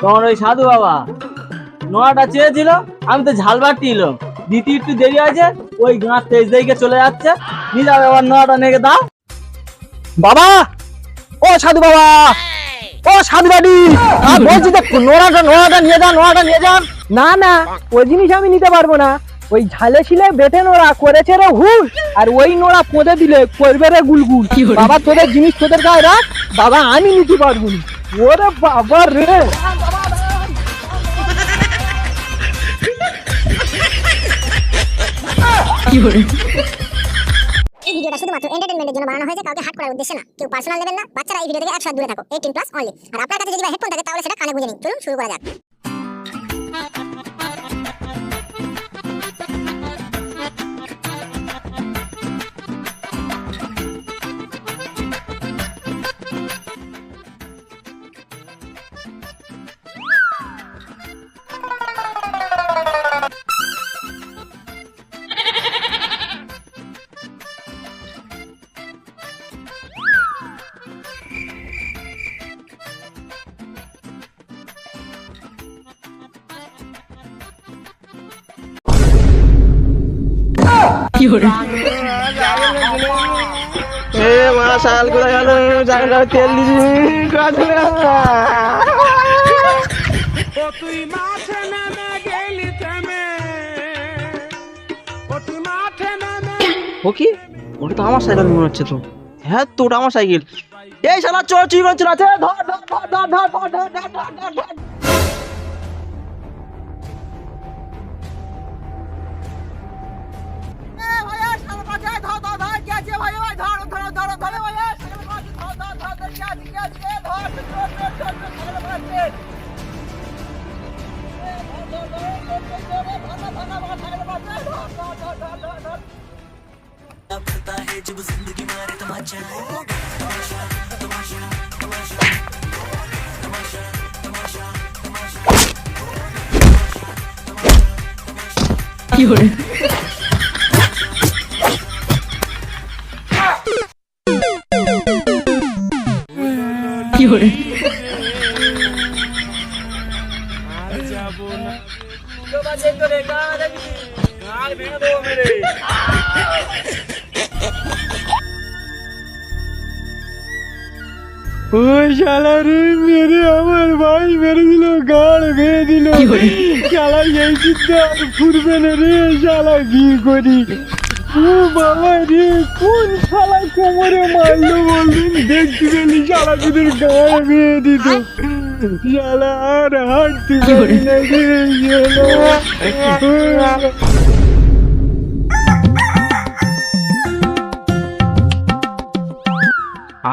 তখন ওই সাধু বাবা নোয়াটা চেয়েছিল, আমি তো ঝালবাটি এলাম, দিতে একটু দেরি আছে, ওই গাঁ তেজ দিকে চলে যাচ্ছে, নিয়ে যাবে আবার নোয়াটা নেগে দাও। বাবা, ও সাধু বাবা, ও সাধু বাড়ি, বলছি যে নোড়াটা নিয়ে যান, নোড়াটা নিয়ে যান। না না, ওই জিনিস আমি নিতে পারবো না। ওই ঝালে ছিলে বেটে নোড়া করেছে রে হুল, আর ওই নোড়া পোঁদে দিলে করবে রে গুলগুল। বাবা তোদের জিনিস তোদের গায়ে রাখ, বাবা আমি নিতে পারবো না। ওরে বাবা রে, এই ভিডিওটা শুধুমাত্র এন্টারটেইনমেন্টের জন্য বানানো হয়েছে, কাউকে হার্ট করার উদ্দেশ্যে না। কেউ পার্সোনাল নেবেন না। বাচ্চারা এই ভিডিও থেকে 100 দূরে থাকো। 18+ অনলি। আর আপনার কাছে যদি হেডফোন থাকে তাহলে সেটা কানে গুঁজে নিন। চলুন শুরু করা যাক। মাশাল করে গেল, জায়গাটা তেল দিবি তুই মাঠে নেমে গেলি থেমে, তুই মাঠে নেমে। ও কি, ওটা তো আমার সাইকেল মনে হচ্ছে তো। হ্যাঁ তো ওটা আমার সাইকেল। এই শালা চোর চুরি করছিল, আছে ধর ধর ধর ধর ধর ধর ধর ধর ধর ধর। ওই শালা রে মেরে আমার ভাই মেরে দিল, গাড় ভেঙে দিল। শালা এই চিন্তা ফুরবে না রে, শালা কি করি। ও বাবা রে, কোন শালা কোমরে মারলো বলদিন, দেখতে পেলি শালা তোদের গাড় ভেঙে দিত। শালা আর হাঁটতে পারি না রে,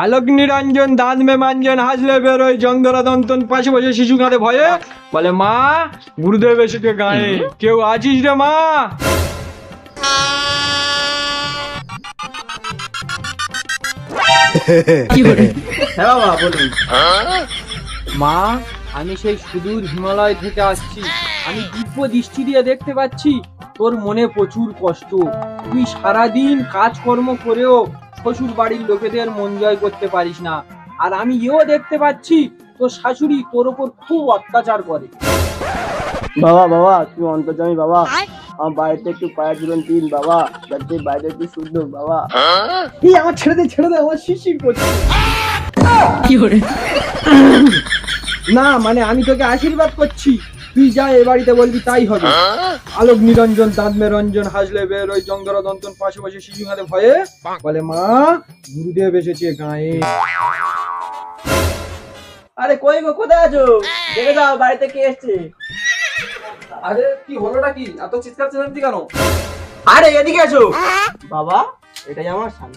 আলোক নিরঞ্জন দাঁত মে মাঞ্জন, হাসলে বেরোয় জঙ্গরা দন্তন, পাশে বসে শিশু কাঁদে ভয়ে, বলে মা গুরুদেব এসেছে গায়ে, কেউ আছিস রে মা? হ্যাঁ বাবা বলুন। মা, আমি সেই সুদূর হিমালয় থেকে আসছি, আমি দিব্য দৃষ্টি দিয়ে দেখতে পাচ্ছি তোর মনে প্রচুর কষ্ট। তুই সারাদিন কাজকর্ম করেও শ্বশুর বাড়ির লোকেদের মন জয় করতে পারিস না, আর আমি এও দেখতে পাচ্ছি তোর শাশুড়ি তোর ওপর খুব অত্যাচার করে। বাবা বাবা তুই অন্তর্জামী বাবা, আমার বাড়িতে একটু পায়ের জুলন দিন বাবা, যাতে বাইরে একটু শুদ্ধ বাবা। এই আমার ছেড়ে দে, আমার শিশির করছে। না মানে আমি তোকে আশীর্বাদ করছি, তুই যা এ বাড়িতে বলবি তাই হবে। আলোক নিরঞ্জন দাঁত মে রঞ্জন, হাসলে বের ওই জঙ্গরা দন্তন, পাশে বসে শিশু কাঁদে ভয়ে, বলে মা গুরুদেব এসেছে গায়ে। আরে কই গো, কোথায় আছো? দেখে যাও বাড়িতে কে এসেছে। আরে কি হলোটা কি, এত চিৎকার চেঁচাচ্ছি কেন? আরে এদিকে এসো। বাবা এটাই আমার স্বামী।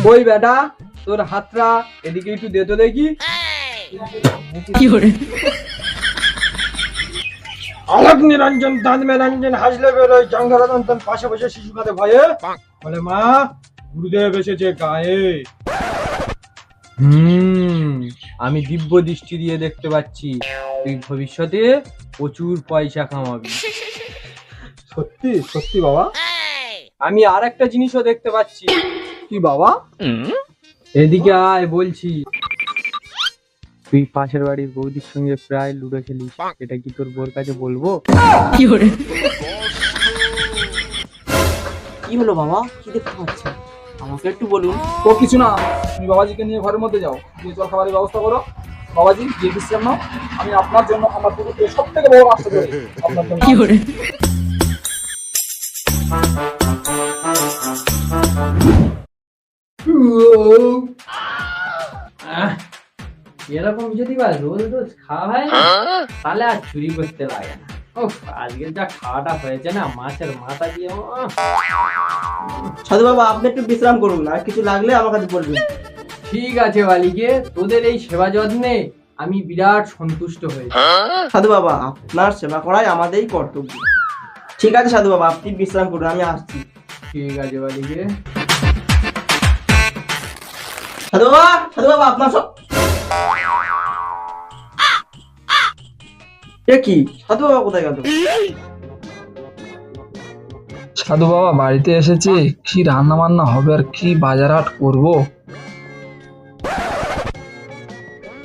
কই বেটা তোর হাতটা এদিকে একটু দে তো দেখি। আলোক নিরঞ্জন দাঁত মে রঞ্জন, হাসলে বেরোয় জঙ্গরা দন্তন, পাশে বসে শিশু কাঁদে ভয়ে, বলে মা গুরুদেব এসেছে গায়ে। আমি দিব্য দৃষ্টি দিয়ে দেখতে পাচ্ছি তুই ভবিষ্যতে প্রচুর পয়সা কামাবি। সত্যি সত্যি বাবা? আমি আর একটা জিনিসও দেখতে পাচ্ছি। কি বাবা? এদিকে আয় বলছি। তুই পাশের বাড়ির বৌদির সঙ্গে প্রায় লুডো খেলিস, এটা কি তোর বোর কাছে বলবো? কি হলো বাবা, কি দেখতে পাচ্ছেন? আমাকে একটু বলুন। ও কিছু না, তুমি বাবাজিকে নিয়ে ঘরের মধ্যে যাও, দিয়ে জল খাবারের ব্যবস্থা করো। বাবাজি গিয়ে বিশ্রাম নাও, আমি আপনার জন্য আমার পুকুরে সব থেকে বড় রাস্তা করি আপনার জন্য। এরকম যদি বা রোজ রোজ খাওয়া হয় না, তাহলে আর চুরি করতে লাগে না। আজকে যা খাওয়াটা হয়েছে না, মাছের মাথা দিয়ে সাধু বাবা আপনি একটু বিশ্রাম করুন, আর কিছু লাগলে আমার কাছে বলবেন। ঠিক আছে বালিকে, তোদের এই সেবা যত্নে আমি বিরাট সন্তুষ্ট হয়েছি। সাধু বাবা আপনার সেবা করাই আমাদেরই কর্তব্য। ঠিক আছে সাধু বাবা, আপনি বিশ্রাম করুন, আমি আসছি। ঠিক আছে বালিকে। সাধু বাবা আপনার সব এ কি, সাধু বাবা কোথায় গেল? সাধু বাবা বাড়িতে এসেছি, কি রান্না বান্না হবে আর কি বাজার হাট করবো।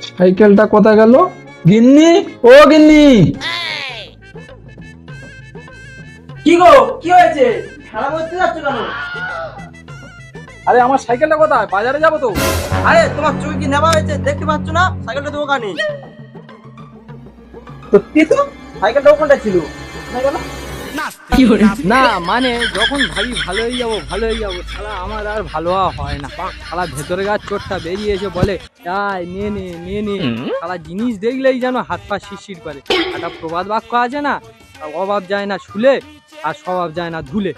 সাইকেলটা কোথায় গেল? গিন্নি, ও গিন্নি। কি গো, কি হয়েছে? খেলা করতে যাচ্ছ কেন? আরে আমার সাইকেলটা কোথায়? বাজারে যাবো তো। আরে তোমার চুল কি নেওয়া হয়েছে, দেখতে পাচ্ছ না সাইকেলটা তো ওখানে। সত্যি তো, সাইকেলটা ওখানটা ছিল। না মানে যখন ভাবি ভালো হয়ে যাবো, শালা আমার আর ভালো হয় না। শালা ভেতরে গাছ চোটটা বেরিয়ে এসে বলে আয় নিয়ে নে। শালা জিনিস দেখলেই যেন হাত পা শিরশির করে। একটা প্রবাদ বাক্য আছে না, অভাব যায় না শুলে আর স্বভাব যায় না ধুলে।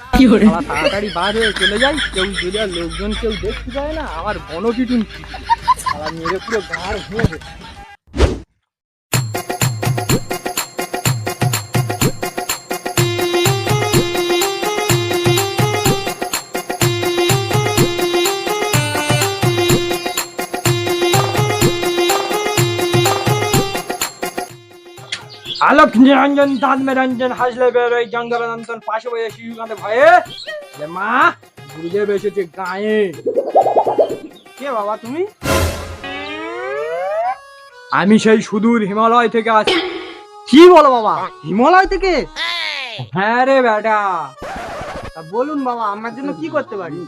শালা তাড়াতাড়ি বার হয়ে চলে যায়, কেউ যদি আর লোকজন কেউ দেখতে পায় না, আমার বনপিটুন শালা মেরে পুরো গাঁড় ভেঙে দেয়। আলোক নিরঞ্জন দাঁত মেরঞ্জন হাসলে বেরোয় জঙ্গলনন্দন পাশে বসে শিশু কাঁদে ভয়ে। মা, গুরুদেব এসেছে গায়ে। কে বাবা তুমি? আমি সেই সুদূর হিমালয় থেকে আসি। কি বলো বাবা, হিমালয় থেকে? হ্যাঁ রে বেটা। তা বলুন বাবা, আমার জন্য কি করতে পারি?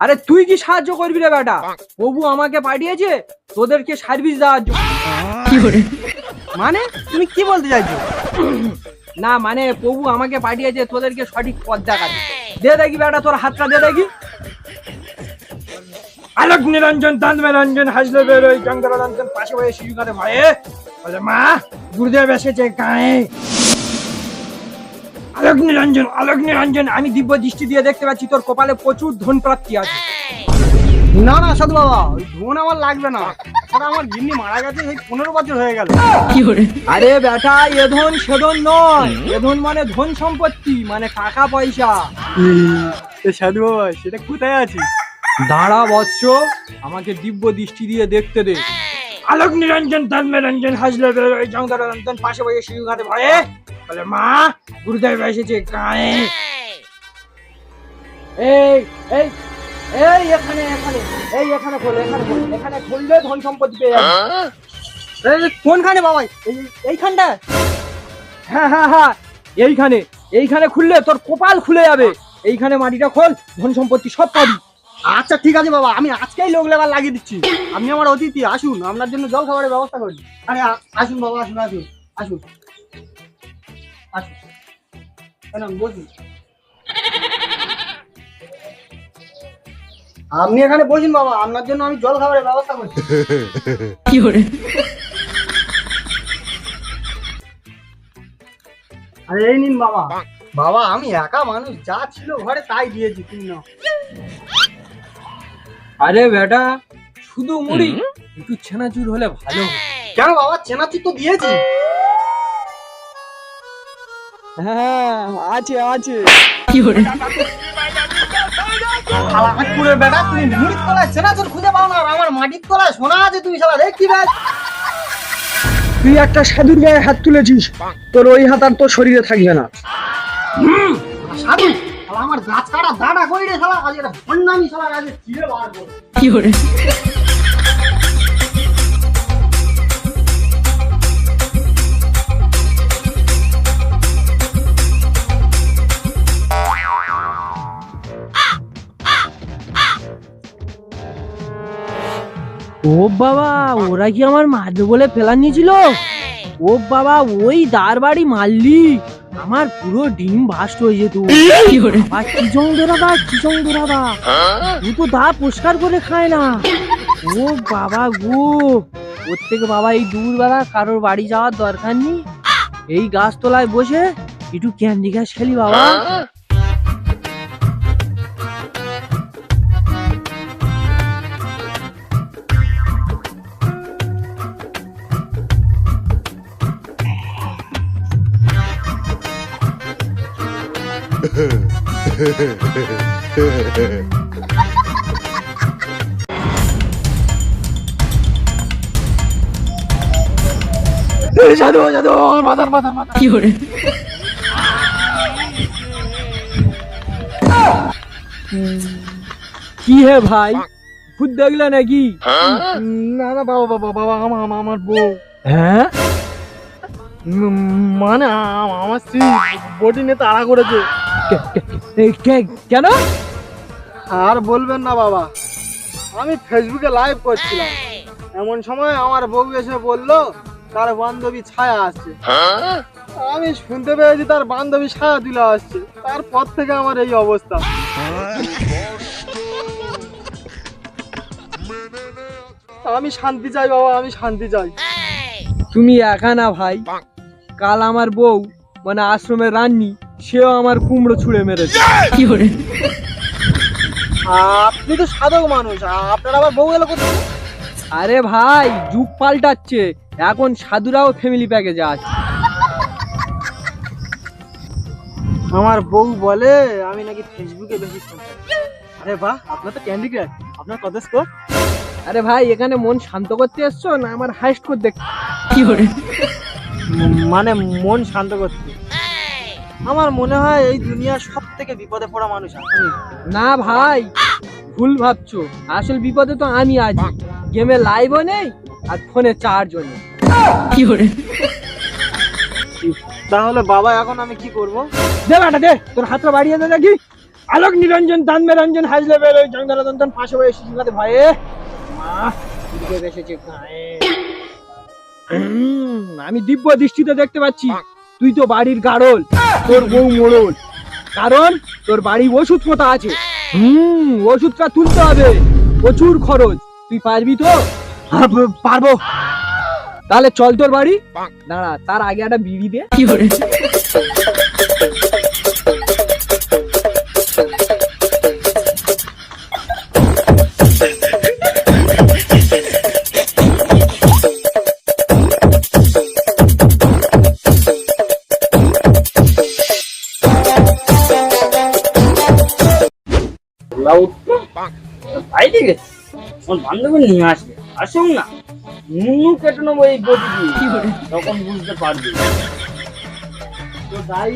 আরে তুই কি সাহায্য করবি রে বেটা? প্রভু আমাকে পাঠিয়েছে তোদেরকে সার্ভিস দেওয়ার জন্য। মানে তুমি কি বলতে চাইছো? না মানে প্রভু আমাকে পাঠিয়েছে তোদেরকে সঠিক পথ দেখাতে। দে দেখি বেটা তোর হাতটা দে দেখি। আলোক নিরঞ্জন দাঁত মেরঞ্জন হাসলে বেরোয় জঙ্গলনন্দন পাশে বসে শিশু কাঁদে ভয়ে। বলে মা, গুরুদেব এসেছে গায়ে। আলোক নিরঞ্জন আমি দিব্য দৃষ্টি দিয়ে দেখতে পাচ্ছি তোর কপালে প্রচুর ধন প্রাপ্তি আছে। না না সাধু বাবা, ওই ধন আমার লাগবে না। আমার গিন্নি মারা গেছে সেই 15 বছর হয়ে গেল। আরে বেটা, এ ধন সে ধন নয়, এ ধন মানে ধন সম্পত্তি, মানে টাকা পয়সা। সাধু বাবা সেটা কোথায় আছে? দাঁড়া বৎস, আমাকে দিব্য দৃষ্টি দিয়ে দেখতে দে। আলোক নিরঞ্জন দাঁত মেরঞ্জন হাসলে বেরোয় জঙ্গলনন্দন পাশে বসে শিশু কাঁদে ভয়ে। বলে মা, গুরুদেব এসেছে গায়ে। এই এই এই এখানে খুললে ধন সম্পত্তি পেয়ে যাবে। কোনখানে বাবা? এইখানটা? হ্যাঁ, এইখানে খুললে তোর কপাল খুলে যাবে। এইখানে মাটিটা খোল, ধন সম্পত্তি সব পাবি। আচ্ছা ঠিক আছে বাবা, আমি আজকেই লোক লেবার লাগিয়ে দিচ্ছি। আপনি আমার অতিথি, আসুন, আপনার জন্য জল খাবারের ব্যবস্থা করি। আরে আসুন বাবা, আসুন। বসুন। আপনি এখানে বসুন বাবা, আপনার জন্য আমি জল খাবারের ব্যবস্থা করছি। আরে এই নিন বাবা। বাবা আমি একা মানুষ, যা ছিল ঘরে তাই দিয়েছি, তুমি নাও। আরে বেটা, শুধু মুড়ি, একটু ছেনাচুর হলে ভালো হতো। কেন বাবা, চেনাচুর তো দিয়েছি। হ্যাঁ আছে। খালাপুরের বেটা, তুমি মুড়ির তলায় চেনাচুর খুঁজে পাও না, আর আমার মাটির তলায় সোনা আছে। তুমি শালা রে কি ব্যাগ? তুই একটা সাধুর গায়ে হাত তুলেছিস, তোর ওই হাত আর তোর শরীরে থাকবে না। সাধু শালা আমার গাছ কাটা দাঁড়া কই রে শালা, আজ এটা ভন্ডামি শালা, আজ চিড়ে বার করব। ও বাবা, ওরা কি আমার মারবে বলে প্ল্যান নিয়েছিল? ও বাবা, ওই দাঁড় বাড়ি মারলি আমার পুরো ডিম বাস্ট হয়ে যেত। চিচং দোরাদা, চিচং দোরাদা, তুই তো দা পরিষ্কার করে খায় না। ও বাবা গো, ওর থেকে বাবা এই দূর বেলা কারোর বাড়ি যাওয়ার দরকার নেই, এই গাছতলায় বসে একটু ক্যান্ডি ক্রাশ খেলি বাবা। কি হে ভাই, ভূত দেখলে নাকি? না না বাবা, বাবা বাবা, আমার বউ, হ্যাঁ, মানে আমার স্ত্রী বডি নিয়ে তাড়া করেছে। কেন? আর বলবেন না বাবা, আমি ফেসবুকে লাইভ করছিলাম, এমন সময় আমার বউ এসে বললো তার বান্ধবী ছায়া আসছে। আমি শুনতে পেয়েছি তার বান্ধবী ছায়া দিলে আসছে, তারপর থেকে আমার এই অবস্থা। আমি শান্তি চাই বাবা, আমি শান্তি চাই। তুমি একা না ভাই, কাল আমার বউ মানে আশ্রমের রান্নি, সেও আমার কুমড়ো ছুঁড়ে মেরেছে। আপনি তো সাধক মানুষ, আপনার আবার বউ এলো কোথায়? আরে ভাই, যুগ পাল্টাচ্ছে, এখন সাধুরাও ফ্যামিলি প্যাকেজে আছে। আমার বউ বলে আমি নাকি ফেসবুকে বেশি ফোন। আরে বাহ, আপনার তো ক্যান্ডি ক্রাশ, আপনার কত স্কোর? আরে ভাই, এখানে মন শান্ত করতে এসছো না আমার হাইস্ট করে দেখ? মানে মন শান্ত করতে। আমার মনে হয় এই দুনিয়ার সব থেকে বিপদে পড়া মানুষ আমি। না ভাই, ভুল ভাবছো, আসল বিপদে তো আমি আছি। গেমে লাইভও নেই আর ফোনে চার্জও নেই। তাহলে বাবা এখন আমি কি করব? দে বাটা দে, তোর হাতটা বাড়িয়ে দে দেখি। আলোক নিরঞ্জন দানবে রঞ্জন হাজলে বের ওই জঙ্গল দন্তন পাশে বসে শিশুকাতে ভয়ে মা দিকে বেসেছে গায়ে। আমি দিব্য দৃষ্টিতে দেখতে পাচ্ছি তুই তো বাড়ির গাড়ল, তোর বউ মোড়ল। কারণ তোর বাড়ি ওষুধ পোতা আছে। ওষুধটা তুলতে হবে, প্রচুর খরচ। তুই পারবি তো? পারবো। তাহলে চল তোর বাড়ি। দাঁড়া, তার আগে একটা বিড়ি দে। বাইরে গেছে, আমার বান্ধবী নিয়ে আসবে, আসুন না, নুনু কেটে নেবো এই বডি দিয়ে, তখন বুঝতে পারবি। তো তাই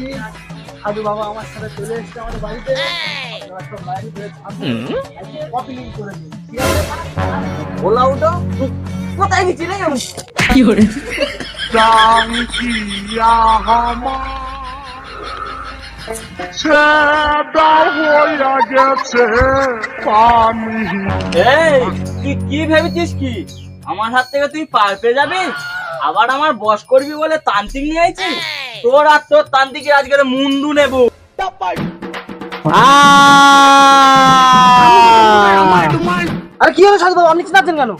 সাধু বাবা আমার সাথে চলে এসেছে আমাদের বাড়িতে। আপনারা সব বাইরে বের থাকুন, কপি লিংক করে দিন, ঠিক আছে? বলা ওটা কোথায় গেছি রে? কি ভেবেছিস কি আমার হাত থেকে তুই পার পেয়ে যাবি? আবার আমার বস করবি বলে তান্ত্রিক নিয়ে আইছিস? তোর আর তোর তান্ত্রিকের আজকের মুন্ডু নেবো। আরে কি হলো সাধু বাবা, আপনি চিনাচ্ছেন কেন?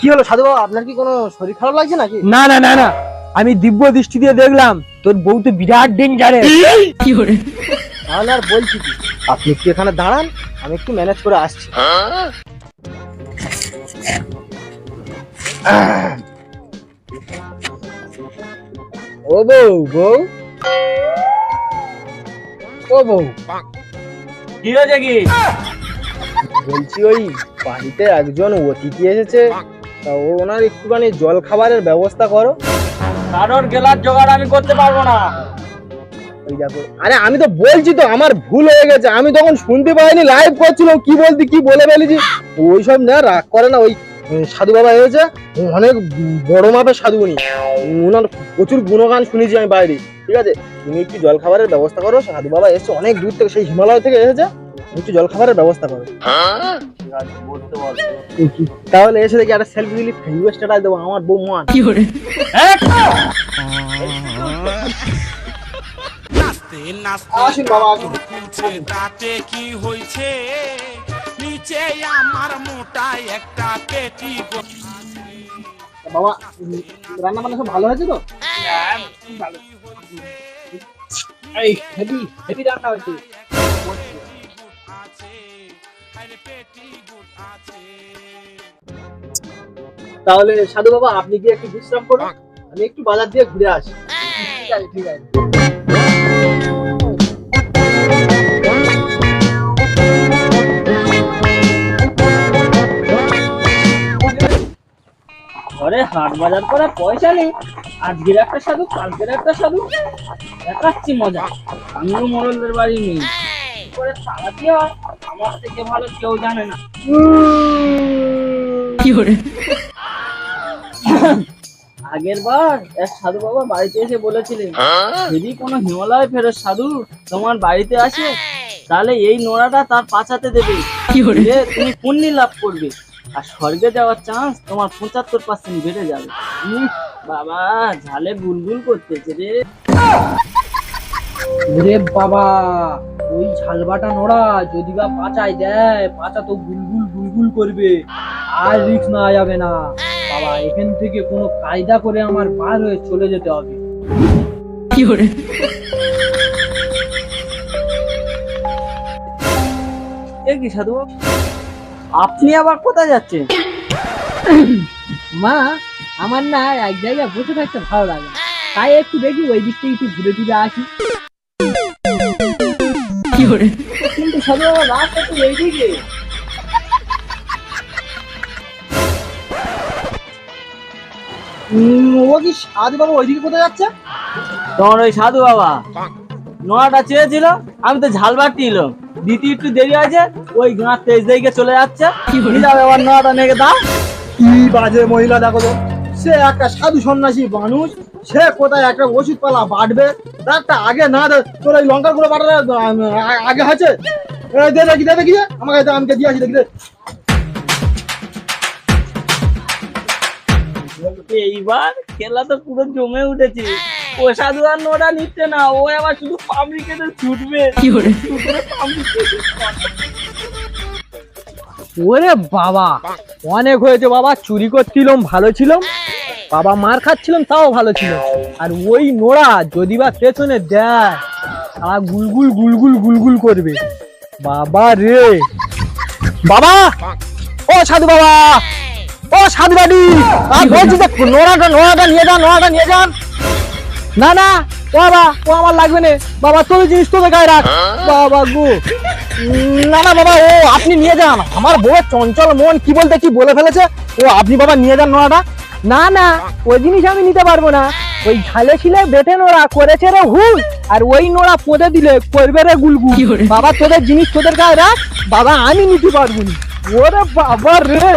কি হলো সাধু বাবা, আপনার কি কোনো শরীর খারাপ লাগছে নাকি? না না না না, আমি দিব্য দৃষ্টি দিয়ে দেখলাম তোর বউ তো বিরাট ডেঞ্জারে। তাহলে আর বলছি কি, আপনি একটু এখানে দাঁড়ান, আমি একটু ম্যানেজ করে আসছি। ও বউ, বউ, ও বউ, কি হয়েছে কি? বলছি ওই বাড়িতে একজন অতিথি এসেছে, তা ওনার একটুখানি জল খাবারের ব্যবস্থা করো। কারোর গেলার জোগাড় আমি করতে পারবো না। ওই দেখো, আরে আমি তো বলছি তো আমার ভুল হয়ে গেছে, আমি তখন শুনতে পাইনি, লাইভ করছিল, কি বলতে কি বলে ফেলেছি। ওইসব না রাগ করে না, ওই সাধু বাবা এসেছে, অনেক বড় মাপের সাধু উনি, ওনার প্রচুর গুণগান শুনেছি আমি বাইরে। ঠিক আছে, তুমি একটু জল খাবারের ব্যবস্থা করো, সাধু বাবা এসেছে অনেক দূর থেকে, সেই হিমালয় থেকে এসেছে, একটু জল খাবারের ব্যবস্থা করো। ঠিক আছে, বলতে বল। তাহলে এসে দেখি একটা সেলফি দিলি, ফেসবুক স্ট্যাটাস দেবো, আমার বউ মান। আসুন বাবা, আসুন। তাতে কি হয়েছে নিচে আমার মোটা একটা পেটি বাবা, রান্না বান্না সব ভালো হয়েছে তো? এই হেভি হেভি রান্না হয়েছে। তাহলে সাধু বাবা আপনি কি একটু বিশ্রাম করুন, আমি একটু বাজার দিয়ে ঘুরে আসি। ঠিক আছে, ঠিক আছে। ঘরে হাট বাজার করে পয়সা নেই, আজকের একটা সাধু কালকের একটা সাধু, দেখাচ্ছি মজা। আমিও মোড়লদের বাড়ি নেই, কি করে চালাতে হয় আমার থেকে ভালো কেউ জানে না। আগের বার এক সাধু বাবা বাড়িতে এসে বলেছিলেন, যদি কোনো হিমালয় ফেরত সাধু তোমার বাড়িতে আসে, তাহলে এই নোড়াটা তার পাছাতে দেবে, দিয়ে তুমি পুণ্য লাভ করবে, আর স্বর্গে যাওয়ার চান্স তোমার 75% বেড়ে যাবে। বাবা ঝালে গুলগুল করতেছে রে। ওরে বাবা, ওই ঝালবাটা নোড়া যদি বা পাচায় দেয়, পাচা তো গুলগুল গুলগুল করবে, আর রিস্ক নেওয়া যাবে না বাবা। এখান থেকে কোনো কায়দা করে আমার পার হয়ে চলে যেতে হবে। এ কি সাধু বাবা, আপনি আবার কোথায় যাচ্ছেন? মা, আমার না এক জায়গায় বসে থাকতে ভালো লাগে, তাই একটু দেখি ওই দিক থেকে একটু ঘুরে টুরে আসি। কিন্তু সাধু বাবা রাস্তা তো এইদিকে। ও কি সাধু বাবা ওইদিকে কোথায় যাচ্ছে? তোমার ওই সাধু বাবা নোয়াটা চেয়েছিল, আমি তো ঝালবাটি এলো, দিতে একটু দেরি আছে, ওই গাঁ তেজ দিকে চলে যাচ্ছে। এবার নোয়াটা নেগে দাও। কি বাজে মহিলা দেখো তো, সে একটা সাধু সন্ন্যাসী মানুষ, সে কোথায় একটা ওষুধ পালা বাটবে, তারটা আগে না দে, তোর এই লঙ্কা গুলো বাটার আগে হয়েছে। দে দেখি, দে দেখি, আমাকে আমাকে দিয়ে আসি, দেখি দে। এইবার খেলা তো পুরো জমে উঠেছে। ও সাধু আর নোড়া নিচ্ছে না, ও আবার শুধু পাবলিক কেটে ছুটবে। ওরে বাবা, অনেক হয়েছে বাবা, চুরি করছিলাম ভালো ছিলাম বাবা, মার খাচ্ছিলাম তাও ভালো ছিল, আর ওই নোড়া যদি বা পেছনে দেয়, সারা গুলগুল গুলগুল গুলগুল করবে বাবা রে। বাবা, ও সাধু বাবা, ও সাধু বাড়ি, বলছি যে নোড়াটা নিয়ে যান, নোড়াটা নিয়ে যান। না না, ও বাবা, ও আমার লাগবে না বাবা, তোর জিনিস তোদের গায়ে রাখ বাবা গো। না না বাবা, ও আপনি নিয়ে যান, আমার বউয়ের চঞ্চল মন কি বলতে কি বলে ফেলেছে, ও আপনি বাবা নিয়ে যান নোড়াটা। না না, ওই জিনিস আমি নিতে পারবো না, ওই ঝালে ছিলে বেটে নোড়া করেছে রে ভুল, আর ওই নোড়া পোঁদে দিলে করবে রে গুলগুল। বাবা তোদের জিনিস তোদের গায়ে রাখ বাবা, আমি নিতে পারবো না। ওরে বাবা রে।